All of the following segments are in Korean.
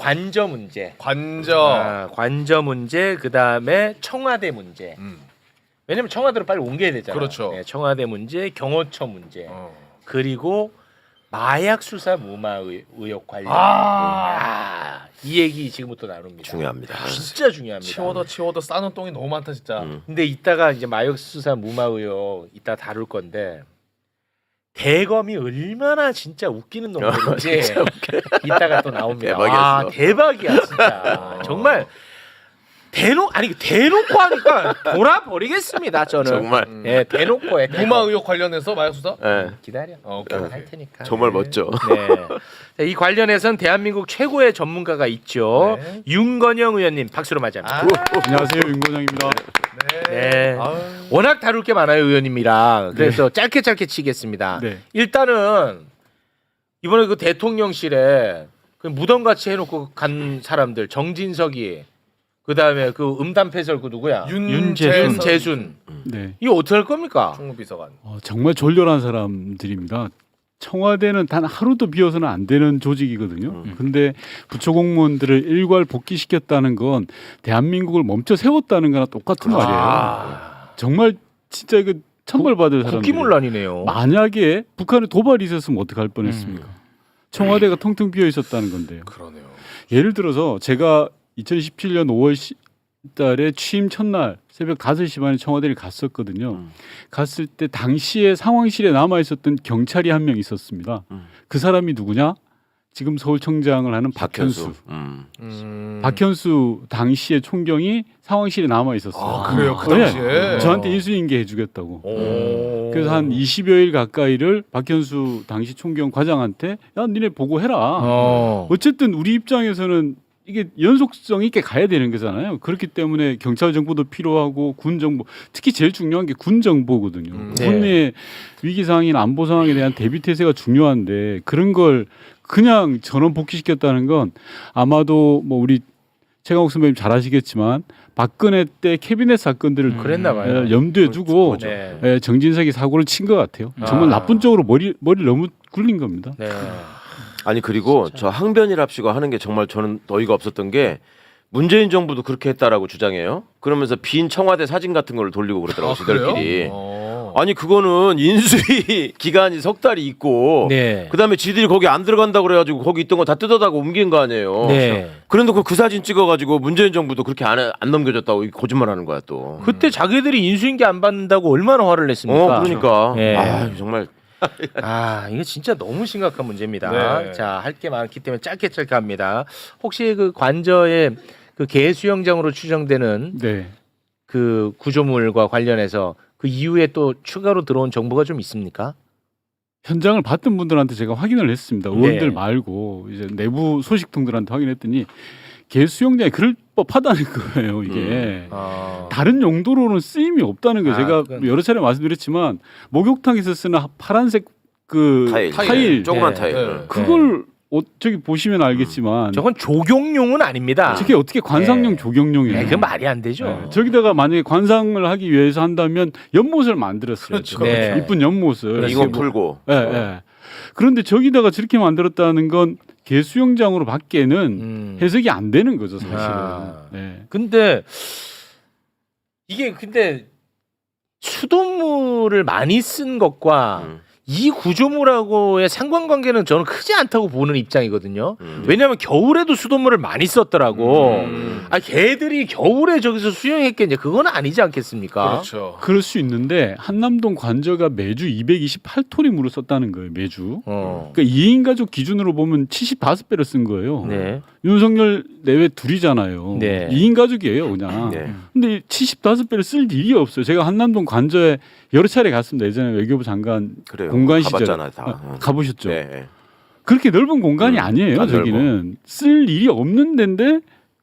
관저 문제. 관저 문제, 그다음에 청와대 문제. 왜냐면 청와대로 빨리 옮겨야 되잖아요. 그렇죠. 네, 청와대 문제, 경호처 문제. 그리고 마약 수사 무마 의혹 관련. 이 얘기 지금부터 나눕니다. 중요합니다. 진짜 중요합니다. 치워도 싸는 똥이 너무 많다 진짜. 근데 이따가 이제 마약 수사 무마 의혹 이따 다룰 건데 대검이 얼마나 진짜 웃기는 놈들인지 이따가 또 나옵니다. 대박이었어. 대박이야 진짜. 정말 대놓고 하니까 돌아버리겠습니다 저는. 정말. 예, 대놓고 해. 무마 의혹 관련해서 마약 수사? 네. 기다려. 오케이. 할 테니까. 정말 멋져. 네. 자, 이 관련해서는 대한민국 최고의 전문가가 있죠. 네. 윤건영 의원님 박수로 맞이합니다. 안녕하세요, 윤건영입니다. 네. 워낙 다룰 게 많아요 의원님이랑. 그래서 짧게 치겠습니다. 네. 일단은 이번에 그 대통령실에 그 무덤같이 해놓고 간 사람들 정진석이 그다음에 그 음담패설 그 누구야? 윤재순. 네. 이거 어떻게 할 겁니까? 총무비서관. 정말 졸렬한 사람들입니다. 청와대는 단 하루도 비어서는 안 되는 조직이거든요. 근데 부처 공무원들을 일괄 복귀시켰다는 건 대한민국을 멈춰 세웠다는 거나 똑같은 말이에요. 정말 진짜 이거 천벌받을 사람들. 국기문란이네요. 만약에 북한에 도발이 있었으면 어떡할 뻔했습니까? 청와대가 텅텅 비어 있었다는 건데요. 그러네요. 예를 들어서 제가 2017년 5월 달에 취임 첫날 새벽 5시 반에 청와대를 갔었거든요. 갔을 때 당시에 상황실에 남아 있었던 경찰이 한 명 있었습니다. 그 사람이 누구냐? 지금 서울청장을 하는 박현수. 박현수 당시에 총경이 상황실에 남아 있었어요. 그래요? 그 당시에? 저한테 인수인계 해주겠다고. 그래서 한 20여일 가까이를 박현수 당시 총경 과장한테 야 니네 보고해라. 어쨌든 우리 입장에서는 이게 연속성 있게 가야 되는 거잖아요. 그렇기 때문에 경찰 정보도 필요하고 군 정보, 특히 제일 중요한 게 군 정보거든요. 군의 위기 상황이나 안보 상황에 대한 대비 태세가 중요한데 그런 걸 그냥 전원 복귀시켰다는 건 아마도 뭐 우리 최강욱 선배님 잘 아시겠지만 박근혜 때 캐비넷 사건들을 그랬나 봐요. 염두에 두고 네. 정진석이 사고를 친 것 같아요. 정말 나쁜 쪽으로 머리를 너무 굴린 겁니다. 네. 아니 그리고 저 항변이랍시고 하는 게 정말 저는 어이가 없었던 게 문재인 정부도 그렇게 했다라고 주장해요. 그러면서 빈 청와대 사진 같은 걸 돌리고 그러더라고 지들끼리. 아니 그거는 인수위 기간이 석 달이 있고 네. 그다음에 지들이 거기 안 들어간다 그래가지고 거기 있던 거 다 뜯어다가 옮긴 거 아니에요. 네. 그런데 그 사진 찍어가지고 문재인 정부도 그렇게 안 넘겨줬다고 거짓말하는 거야 또. 그때 자기들이 인수인계 안 받는다고 얼마나 화를 냈습니까? 그러니까. 네. 아 정말. 이거 진짜 너무 심각한 문제입니다. 네. 자, 할 게 많기 때문에 짧게 합니다. 혹시 그 관저의 그 개 수영장으로 추정되는 네. 그 구조물과 관련해서 그 이후에 또 추가로 들어온 정보가 좀 있습니까? 현장을 봤던 분들한테 제가 확인을 했습니다. 의원들 네. 말고 이제 내부 소식통들한테 확인했더니 개 수영장이 그럴 법하다는 거예요. 이게 다른 용도로는 쓰임이 없다는 거예요. 제가 그건... 여러 차례 말씀드렸지만 목욕탕에서 쓰는 파란색 그 타일 조그만 네. 타일. 그걸 저기 보시면 알겠지만 저건 조경용은 아닙니다. 저게 어떻게 관상용 네. 조경용이에요? 그 말이 안 되죠. 네. 저기다가 만약에 관상을 하기 위해서 한다면 연못을 만들었어요. 그렇죠. 네. 이쁜 연못을. 이건 풀고. 예, 예. 그런데 저기다가 저렇게 만들었다는 건 개 수영장으로 밖에는 해석이 안 되는 거죠, 사실은. 네. 근데 이게 수돗물을 많이 쓴 것과 이 구조물하고의 상관관계는 저는 크지 않다고 보는 입장이거든요. 왜냐하면 겨울에도 수돗물을 많이 썼더라고. 개들이 겨울에 저기서 수영했겠냐? 그건 아니지 않겠습니까? 그렇죠. 그럴 수 있는데 한남동 관저가 매주 228톤의 물을 썼다는 거예요. 매주. 그러니까 2인 가족 기준으로 보면 75배를 쓴 거예요. 네. 윤석열 내외 둘이잖아요. 네. 2인 가족이에요, 그냥. 네. 근데 75배를 쓸 일이 없어요. 제가 한남동 관저에 여러 차례 갔습니다. 예전에 외교부 장관 그래요. 공간 시절 가봤잖아요, 다. 가보셨죠? 네. 그렇게 넓은 공간이 아니에요. 안 저기는 쓸 일이 없는 데인데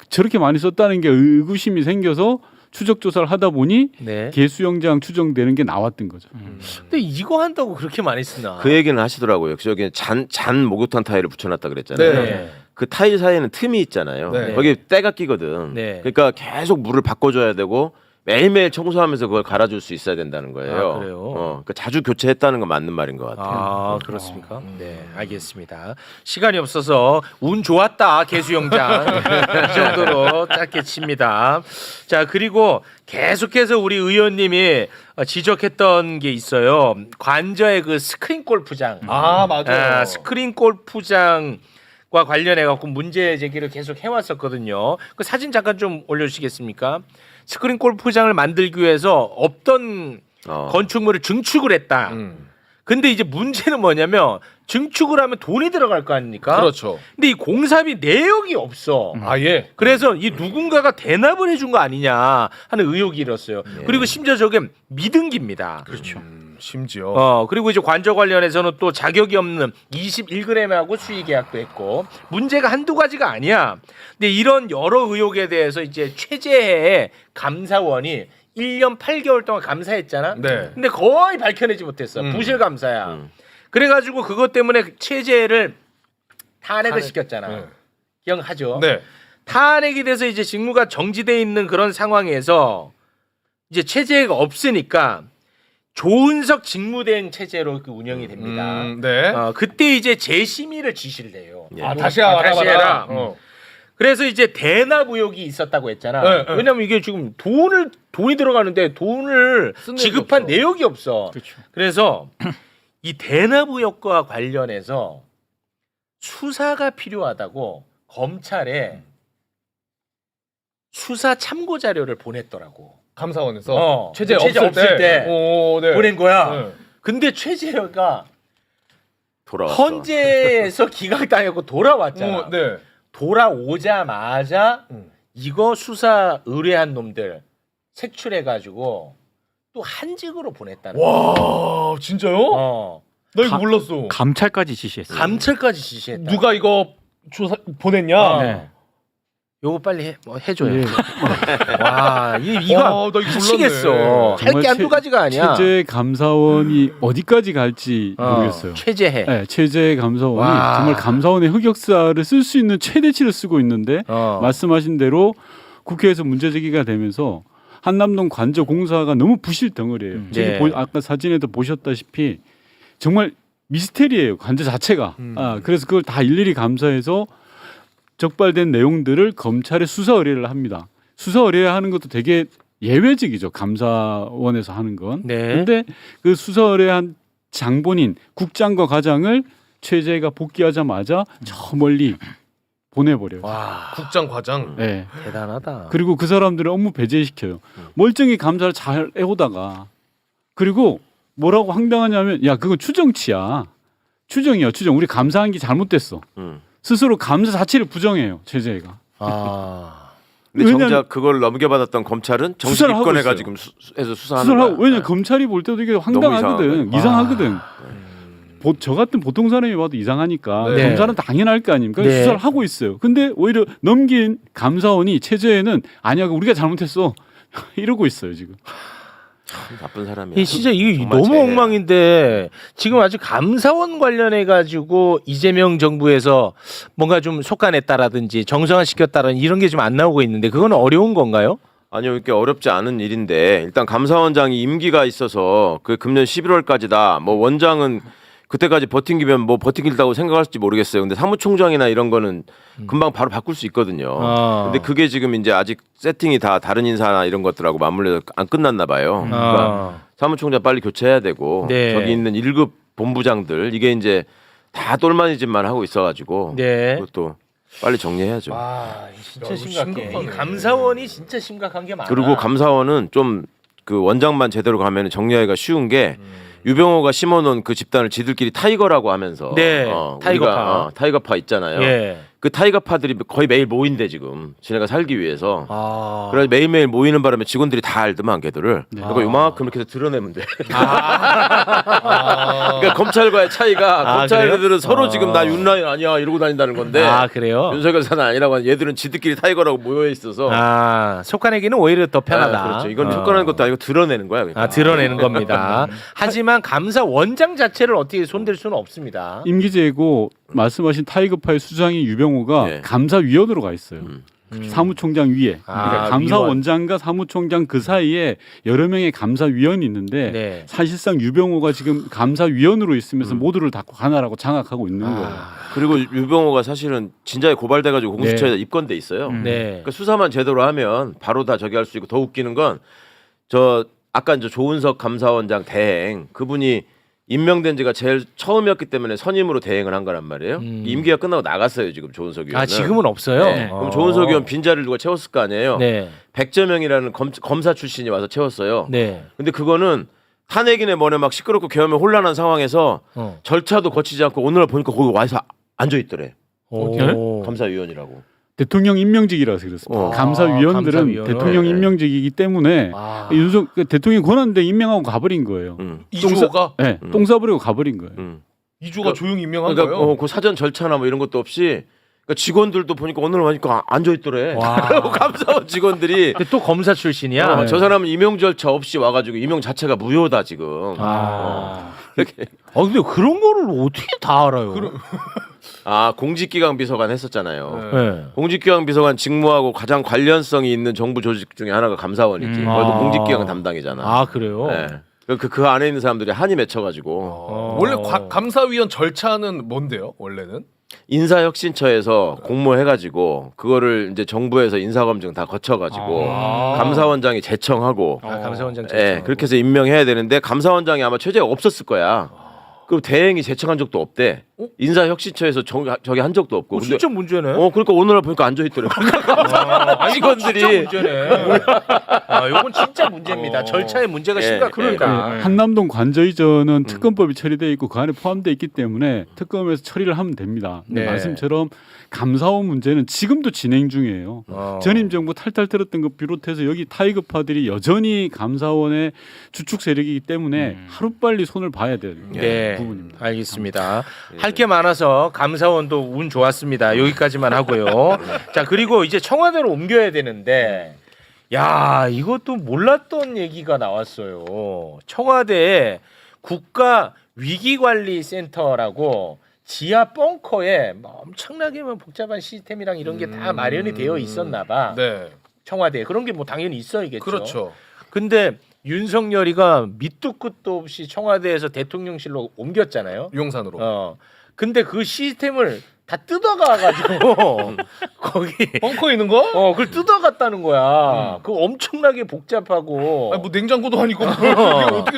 저렇게 많이 썼다는 게 의구심이 생겨서 추적 조사를 하다 보니 네. 개 수영장 추정되는 게 나왔던 거죠. 근데 이거 한다고 그렇게 많이 쓰나? 그 얘기는 하시더라고요. 저기 잔 목욕탕 타일을 붙여놨다 그랬잖아요. 네. 그 타일 사이에는 틈이 있잖아요. 네. 거기 때가 끼거든. 네. 그러니까 계속 물을 바꿔줘야 되고 매일매일 청소하면서 그걸 갈아줄 수 있어야 된다는 거예요. 아, 그래요? 그러니까 자주 교체했다는 건 맞는 말인 것 같아요. 아 그렇습니까? 네 알겠습니다. 시간이 없어서 운 좋았다 개수영장 이 정도로 짧게 칩니다. 자 그리고 계속해서 우리 의원님이 지적했던 게 있어요. 관저의 그 스크린 골프장. 아 맞아. 스크린 골프장과 관련해 갖고 문제 제기를 계속 해왔었거든요. 그 사진 잠깐 좀 올려주시겠습니까? 스크린 골프장을 만들기 위해서 없던 건축물을 증축을 했다. 근데 이제 문제는 뭐냐면 증축을 하면 돈이 들어갈 거 아닙니까? 그렇죠. 근데 이 공사비 내역이 없어. 아 예. 그래서 이 누군가가 대납을 해준 거 아니냐 하는 의혹이 일었어요. 그리고 심지어 저게 미등기입니다. 그렇죠. 심지어. 그리고 이제 관저 관련해서는 또 자격이 없는 21g하고 수의 계약도 했고 문제가 한두 가지가 아니야. 근데 이런 여러 의혹에 대해서 이제 최재해 감사원이 1년 8개월 동안 감사했잖아. 네. 근데 거의 밝혀내지 못했어. 부실 감사야. 그래가지고 그것 때문에 최재해를 탄핵을 시켰잖아. 네. 기억하죠? 네. 탄핵이 돼서 이제 직무가 정지돼 있는 그런 상황에서 이제 체제가 없으니까 조은석 직무대행 체제로 그 운영이 됩니다. 네. 그때 이제 재심의를 지시를 해요. 아 다시 알아봐라. 그래서 이제 대납 의혹이 있었다고 했잖아. 네, 네. 왜냐면 이게 지금 돈이 들어가는데 돈을 쓴 지급한 내역이 내역이 없어. 그렇죠. 그래서 이 대납 의혹과 관련해서 수사가 필요하다고 검찰에 수사 참고 자료를 보냈더라고. 감사원에서 최재 최재 없을 때 오, 네. 보낸 거야. 네. 근데 최재가 돌아왔어. 헌재에서 기각당했고 돌아왔잖아. 네. 돌아오자마자 이거 수사 의뢰한 놈들 색출해가지고 또 한직으로 보냈다는 거야. 와 진짜요? 나 이거 몰랐어. 감찰까지 지시했어요. 감찰까지 지시했다. 누가 이거 조사 보냈냐? 네. 요거 빨리 해줘요. 예. 와 이거 와, 나 이거 미치겠어. 몰랐네. 할 게 한두 가지가 아니야. 체제 감사원이 어디까지 갈지 모르겠어요. 최재해. 네, 체제 감사원이 와. 정말 감사원의 흑역사를 쓸 수 있는 최대치를 쓰고 있는데 말씀하신 대로 국회에서 문제 제기가 되면서 한남동 관저 공사가 너무 부실 덩어리예요. 네. 아까 사진에도 보셨다시피 정말 미스테리예요. 관저 자체가. 그래서 그걸 다 일일이 감사해서 적발된 내용들을 검찰에 수사 의뢰를 합니다. 수사 의뢰하는 것도 되게 예외적이죠. 감사원에서 하는 건. 네. 그런데 그 수사 의뢰한 장본인 국장과 과장을 최재가 복귀하자마자 저 멀리 보내버려요. 와 국장 과장. 네. 대단하다. 그리고 그 사람들을 업무 배제시켜요. 멀쩡히 감사를 잘 해오다가 그리고 뭐라고 황당하냐면 야 그건 추정치야. 추정이야 추정. 우리 감사한 게 잘못됐어. 스스로 감사 자체를 부정해요. 최재가. 근데 왜냐면- 정작 그걸 넘겨받았던 검찰은 정식 수사를 하고 입건해가지고 해서 수사하는 수사를 거야. 하고 왜냐 검찰이 볼 때도 이게 황당하거든. 너무 이상하거든. 저 같은 보통 사람이 봐도 이상하니까 네. 검찰은 당연할 거 아닙니까? 네. 수사를 하고 있어요. 근데 오히려 넘긴 감사원이 최재는 아니야 우리가 잘못했어 이러고 있어요 지금. 나쁜 사람이야. 이 진짜 이게 정말 너무 재해야. 엉망인데 지금 아직 감사원 관련해 가지고 이재명 정부에서 뭔가 좀 속아냈다라든지 정상화 시켰다라는 이런 게 좀 안 나오고 있는데 그건 어려운 건가요? 아니요, 이렇게 어렵지 않은 일인데 일단 감사원장이 임기가 있어서 그 금년 11월까지다. 뭐 원장은 그때까지 버틴기면 뭐 버틴다고 생각할지 모르겠어요. 근데 사무총장이나 이런 거는 금방 바로 바꿀 수 있거든요. 근데 그게 지금 이제 아직 세팅이 다 다른 인사나 이런 것들하고 맞물려서 안 끝났나 봐요. 그러니까 사무총장 빨리 교체해야 되고 네. 저기 있는 1급 본부장들 이게 이제 다 똘마니 짓만 하고 있어가지고 네. 그것도 빨리 정리해야죠. 와 진짜 이거 심각해. 심각하네. 이 감사원이 진짜 심각한 게 많아. 그리고 감사원은 좀 그 원장만 제대로 가면 정리하기가 쉬운 게 유병호가 심어놓은 그 집단을 지들끼리 타이거라고 하면서 네, 타이거파. 우리가, 타이거파 있잖아요. 예. 그 타이거파들이 거의 매일 모인대 지금 지네가 살기 위해서. 아. 그래서 매일매일 모이는 바람에 직원들이 다 알더만 걔들을. 그러니까 요만큼 이렇게 해서 드러내면 돼. 그러니까 검찰과의 차이가 검찰들은 서로 지금 나 윤라인 아니야 이러고 다닌다는 건데 아 그래요? 윤석열 사는 아니라고 하는 얘들은 지들끼리 타이거라고 모여 있어서. 속아내기는 오히려 더 편하다. 그렇죠. 이건 속아내는 것도 아니고 드러내는 거야. 그러니까. 드러내는 겁니다. 하지만 감사원장 자체를 어떻게 손댈 수는 없습니다. 임기제고 말씀하신 타이거파의 수장인 유병호가 네. 감사위원으로 가 있어요. 사무총장 위에 그러니까 감사원장과 사무총장 그 사이에 여러 명의 감사위원이 있는데 네. 사실상 유병호가 지금 감사위원으로 있으면서 모두를 다 관할하고 장악하고 있는 거예요. 그리고 유병호가 사실은 진작에 고발돼가지고 공수처에 입건돼 있어요. 네. 그러니까 수사만 제대로 하면 바로 다 저기 할 수 있고 더 웃기는 건 저 아까 이제 조은석 감사원장 대행 그분이 임명된 지가 제일 처음이었기 때문에 선임으로 대행을 한 거란 말이에요. 임기가 끝나고 나갔어요 지금 조은석 의원은. 아 지금은 없어요. 네. 그럼 조은석 의원 빈자리를 누가 채웠을 거 아니에요. 네. 백재명이라는 검사 출신이 와서 채웠어요. 네. 근데 그거는 탄핵이네 뭐네 막 시끄럽고 계엄에 혼란한 상황에서 절차도 거치지 않고 오늘 보니까 거기 와서 앉아 있더래. 오. 감사위원이라고. 대통령 임명직이라서 그렇습니다. 감사위원들은 감사위원은. 대통령 네. 임명직이기 때문에 윤석 대통령이 권한대 임명하고 가버린 거예요. 이주호가 네, 똥 싸버리고 가버린 거예요. 이주호가 조용히 임명한 그러니까 거예요. 그 사전 절차나 뭐 이런 것도 없이 그러니까 직원들도 보니까 오늘 보니까 앉아 있더래. 감사원 직원들이 또 검사 출신이야. 저 사람은 임용 절차 없이 와가지고 임용 자체가 무효다 지금. 이렇게. 근데 그런 거를 어떻게 다 알아요? 공직기강 비서관 했었잖아요. 네. 공직기강 비서관 직무하고 가장 관련성이 있는 정부 조직 중에 하나가 감사원이지. 거기도 공직기강 담당이잖아. 아 그래요? 네. 그 안에 있는 사람들이 한이 맺혀가지고 원래 감사위원 절차는 뭔데요? 원래는 인사혁신처에서 공모해가지고 그거를 이제 정부에서 인사검증 다 거쳐가지고 감사원장이 제청하고 감사원장 예, 제청. 그렇게 해서 임명해야 되는데 감사원장이 아마 최재가 없었을 거야. 그리고 대행이 제청한 적도 없대. 인사혁신처에서 저기 한 적도 없고. 근데 진짜 문제네. 그러니까 오늘 보니까 앉아 있더래. 직원들이 진짜 문제네. 이건 진짜 문제입니다. 절차의 문제가 심각합니다. 한남동 관저 이전은 특검법이 처리돼 있고 그 안에 포함되어 있기 때문에 특검에서 처리를 하면 됩니다. 근데 네. 말씀처럼 감사원 문제는 지금도 진행 중이에요. 전임 정부 탈탈 털었던 것 비롯해서 여기 타이거파들이 여전히 감사원의 주축 세력이기 때문에 하루빨리 손을 봐야 되는 네, 부분입니다. 알겠습니다. 할 게 많아서 감사원도 운 좋았습니다. 여기까지만 하고요. 자 그리고 이제 청와대로 옮겨야 되는데, 야 이것도 몰랐던 얘기가 나왔어요. 청와대에 국가 위기관리센터라고 지하 벙커에 엄청나게 복잡한 시스템이랑 이런 게 다 마련이 되어 있었나 봐. 네. 청와대에 그런 게 뭐 당연히 있어야겠죠. 그렇죠. 근데 윤석열이가 밑도 끝도 없이 청와대에서 대통령실로 옮겼잖아요. 용산으로. 근데 그 시스템을 다 뜯어가가지고 거기 벙커에 있는 거? 그걸 뜯어갔다는 거야. 그거 엄청나게 복잡하고. 아니 뭐 냉장고도 아니고 뭘 그게 어떻게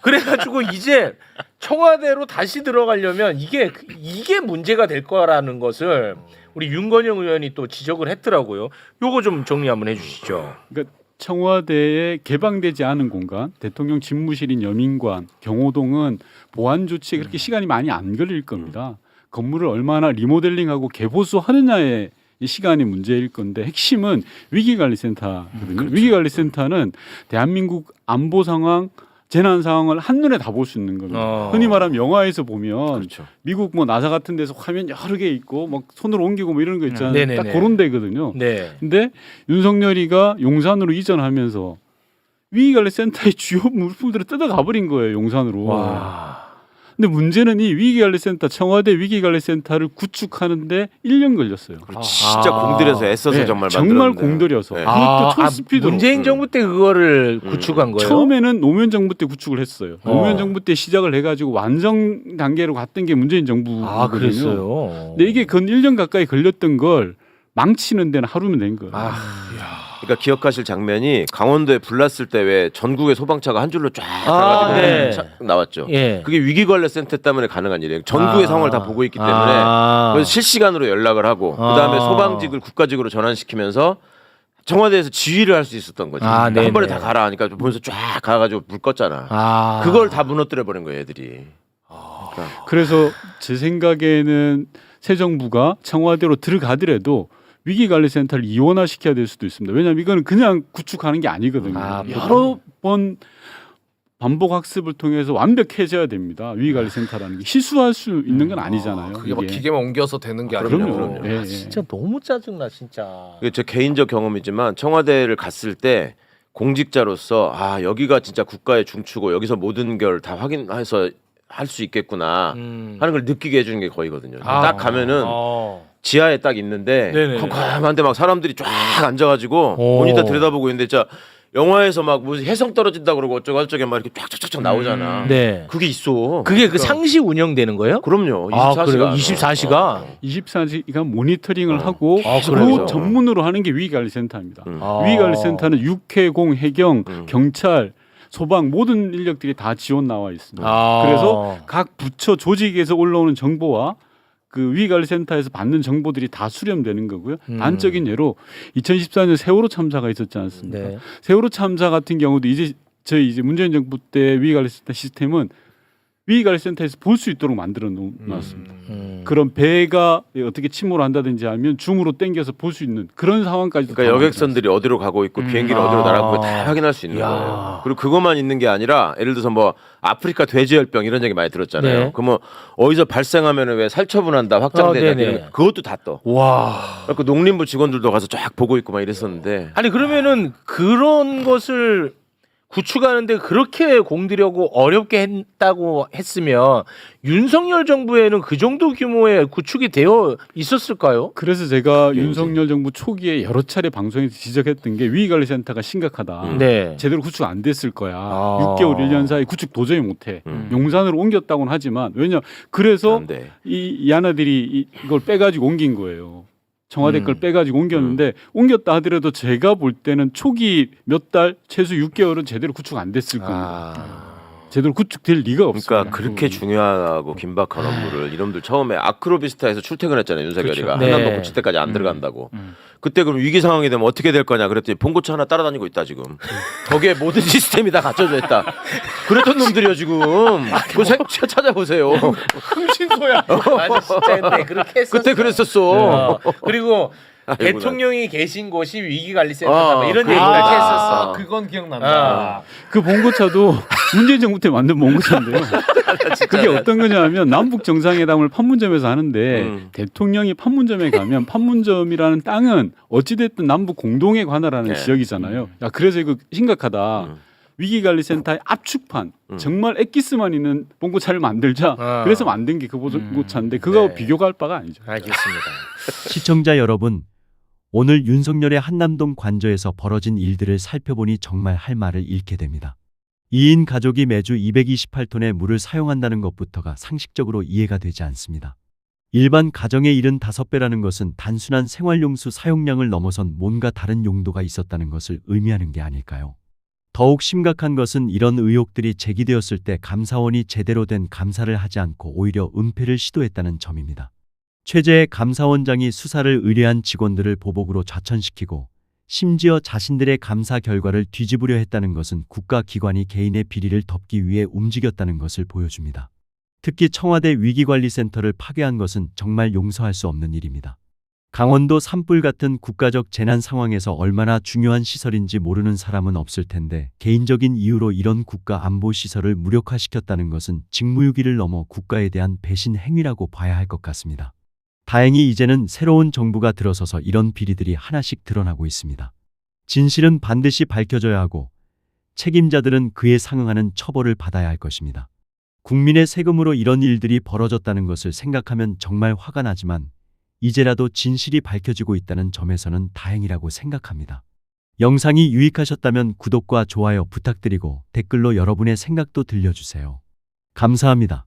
그래가지고 이제 청와대로 다시 들어가려면 이게 문제가 될 거라는 것을 우리 윤건영 의원이 또 지적을 했더라고요. 요거 좀 정리 한번 해주시죠. 그러니까 청와대에 개방되지 않은 공간, 대통령 집무실인 여민관, 경호동은 보안 조치에 그렇게 시간이 많이 안 걸릴 겁니다. 건물을 얼마나 리모델링하고 개보수하느냐의 시간이 문제일 건데 핵심은 위기관리센터거든요. 위기관리센터는 대한민국 안보 상황, 재난 상황을 한눈에 다 볼 수 있는 겁니다. 흔히 말하면 영화에서 보면 그렇죠. 미국 뭐 나사 같은 데서 화면 여러 개 있고 막 손으로 옮기고 뭐 이런 거 있잖아요. 네네네. 딱 그런 데거든요. 네. 근데 윤석열이가 용산으로 이전하면서 위기관리센터의 주요 물품들을 뜯어가 버린 거예요. 용산으로. 와. 근데 문제는 이 위기관리센터 청와대 위기관리센터를 구축하는데 1년 걸렸어요. 진짜 공들여서 애써서 네, 정말 정말 만들었는데. 공들여서 네. 그것도 초스피드로. 문재인 정부 때 그거를 구축한 거예요. 처음에는 노무현 정부 때 구축을 했어요. 노무현 정부 때 시작을 해가지고 완성 단계로 갔던 게 문재인 정부거든요. 그랬어요. 근데 이게 근 1년 가까이 걸렸던 걸 망치는 데는 하루면 된 거예요. 그러니까 기억하실 장면이 강원도에 불났을 때 왜 전국의 소방차가 한 줄로 쫙 가가지고 네. 나왔죠. 예. 그게 위기관리센터 때문에 가능한 일이에요. 전국의 상황을 다 보고 있기 때문에 그래서 실시간으로 연락을 하고 그다음에 소방직을 국가직으로 전환시키면서 청와대에서 지휘를 할 수 있었던 거지. 그러니까 한 번에 다 가라 하니까 보면서 쫙 가가지고 불 껐잖아. 그걸 다 무너뜨려 버린 거예요, 애들이. 그래서 제 생각에는 새 정부가 청와대로 들어가더라도 위기관리센터를 이원화시켜야 될 수도 있습니다. 왜냐하면 이거는 그냥 구축하는 게 아니거든요. 여러 번 반복 학습을 통해서 완벽해져야 됩니다. 위기관리센터라는 게 실수할 수 있는 건 아니잖아요. 그게 막 기계만 옮겨서 되는 게 아니고. 그럼요. 예, 예. 진짜 너무 짜증나 진짜. 이게 제 개인적 경험이지만 청와대를 갔을 때 공직자로서 여기가 진짜 국가의 중추고 여기서 모든 걸 다 확인해서 할 수 있겠구나 하는 걸 느끼게 해주는 게 거의거든요. 딱 가면은 지하에 딱 있는데 네네. 컴컴한데 막 사람들이 쫙 앉아가지고 오. 모니터 들여다보고 있는데 진짜 영화에서 막 무슨 해성 떨어진다 그러고 어쩌고 저쩌고 막 이렇게 쫙쫙쫙 나오잖아. 네. 그게 있어. 그게 그 상시 운영되는 거예요? 그럼요. 24시간. 아, 그래요? 24시간? 24시간 모니터링을 하고 아, 그 그래요? 전문으로 하는 게 위기관리센터입니다. 아. 위기관리센터는 육해공, 해경, 경찰, 소방 모든 인력들이 다 지원 나와 있습니다. 아. 그래서 각 부처 조직에서 올라오는 정보와 그 위기관리센터에서 받는 정보들이 다 수렴되는 거고요. 단적인 예로 2014년 세월호 참사가 있었지 않습니까? 네. 세월호 참사 같은 경우도 저희 문재인 정부 때 위기관리센터 시스템은 위기관리센터에서 볼 수 있도록 만들어 놓았습니다. 그런 배가 어떻게 침몰을 한다든지 하면 줌으로 당겨서 볼 수 있는 그런 상황까지도 그러니까 여객선들이 어디로 가고 있고 비행기를 어디로 날아가고 다 확인할 수 있는 야. 거예요. 그리고 그것만 있는 게 아니라 예를 들어서 뭐 아프리카 돼지열병 이런 얘기 많이 들었잖아요. 네. 그러면 어디서 발생하면은 왜 살처분한다, 확장된다 네네. 이런 거, 그것도 다 떠. 와. 그러니까 농림부 직원들도 가서 쫙 보고 있고 막 이랬었는데. 아니 그러면은 그런 것을 구축하는데 그렇게 공들여고 어렵게 했다고 했으면 윤석열 정부에는 그 정도 규모의 구축이 되어 있었을까요? 그래서 제가 윤석열 정부 초기에 여러 차례 방송에서 지적했던 게 위기관리센터가 심각하다. 네. 제대로 구축 안 됐을 거야. 아. 6개월 1년 사이 구축 도저히 못해. 용산으로 옮겼다고는 하지만 왜냐 그래서 안 돼. 이 야나들이 이걸 빼가지고 옮긴 거예요. 청와대 걸 빼가지고 옮겼는데 옮겼다 하더라도 제가 볼 때는 초기 몇 달 최소 6개월은 제대로 구축 안 됐을 겁니다. 제대로 구축될 리가 없습니다. 그러니까 그렇게 중요하고 긴박한 업무를 이놈들 처음에 아크로비스타에서 출퇴근했잖아요. 윤석열이가 그렇죠. 한남동 네. 고칠 때까지 안 들어간다고. 그때 그럼 위기 상황이 되면 어떻게 될 거냐 그랬더니 봉고차 하나 따라다니고 있다 지금. 거기에 모든 시스템이 다 갖춰져 있다. 그랬던 놈들이요 지금. 그거 찾아보세요. 흥신소야. 아니 진짜 근데 그렇게 했었어. 그때 그랬었어. 그리고 아이고, 대통령이 계신 곳이 위기관리센터다 뭐 이런 그러니까. 얘기까지 했었어. 그건 기억난다. 그 봉고차도 문재인 정부 때 만든 봉고차인데요. 그게 어떤 거냐면 남북 정상회담을 판문점에서 하는데 대통령이 판문점에 가면 판문점이라는 땅은 어찌됐든 남북 공동에 관할하는 네. 지역이잖아요. 야, 그래서 이거 심각하다. 위기관리센터의 압축판 정말 엑기스만 있는 봉고차를 만들자. 그래서 만든 게 그 봉고차인데 그거하고 네. 비교가 할 바가 아니죠. 알겠습니다. 시청자 여러분, 오늘 윤석열의 한남동 관저에서 벌어진 일들을 살펴보니 정말 할 말을 잃게 됩니다. 2인 가족이 매주 228톤의 물을 사용한다는 것부터가 상식적으로 이해가 되지 않습니다. 일반 가정의 75배라는 것은 단순한 생활용수 사용량을 넘어선 뭔가 다른 용도가 있었다는 것을 의미하는 게 아닐까요? 더욱 심각한 것은 이런 의혹들이 제기되었을 때 감사원이 제대로 된 감사를 하지 않고 오히려 은폐를 시도했다는 점입니다. 최재해 감사원장이 수사를 의뢰한 직원들을 보복으로 좌천시키고 심지어 자신들의 감사 결과를 뒤집으려 했다는 것은 국가기관이 개인의 비리를 덮기 위해 움직였다는 것을 보여줍니다. 특히 청와대 위기관리센터를 파괴한 것은 정말 용서할 수 없는 일입니다. 강원도 산불 같은 국가적 재난 상황에서 얼마나 중요한 시설인지 모르는 사람은 없을 텐데 개인적인 이유로 이런 국가 안보 시설을 무력화시켰다는 것은 직무유기를 넘어 국가에 대한 배신 행위라고 봐야 할 것 같습니다. 다행히 이제는 새로운 정부가 들어서서 이런 비리들이 하나씩 드러나고 있습니다. 진실은 반드시 밝혀져야 하고 책임자들은 그에 상응하는 처벌을 받아야 할 것입니다. 국민의 세금으로 이런 일들이 벌어졌다는 것을 생각하면 정말 화가 나지만 이제라도 진실이 밝혀지고 있다는 점에서는 다행이라고 생각합니다. 영상이 유익하셨다면 구독과 좋아요 부탁드리고 댓글로 여러분의 생각도 들려주세요. 감사합니다.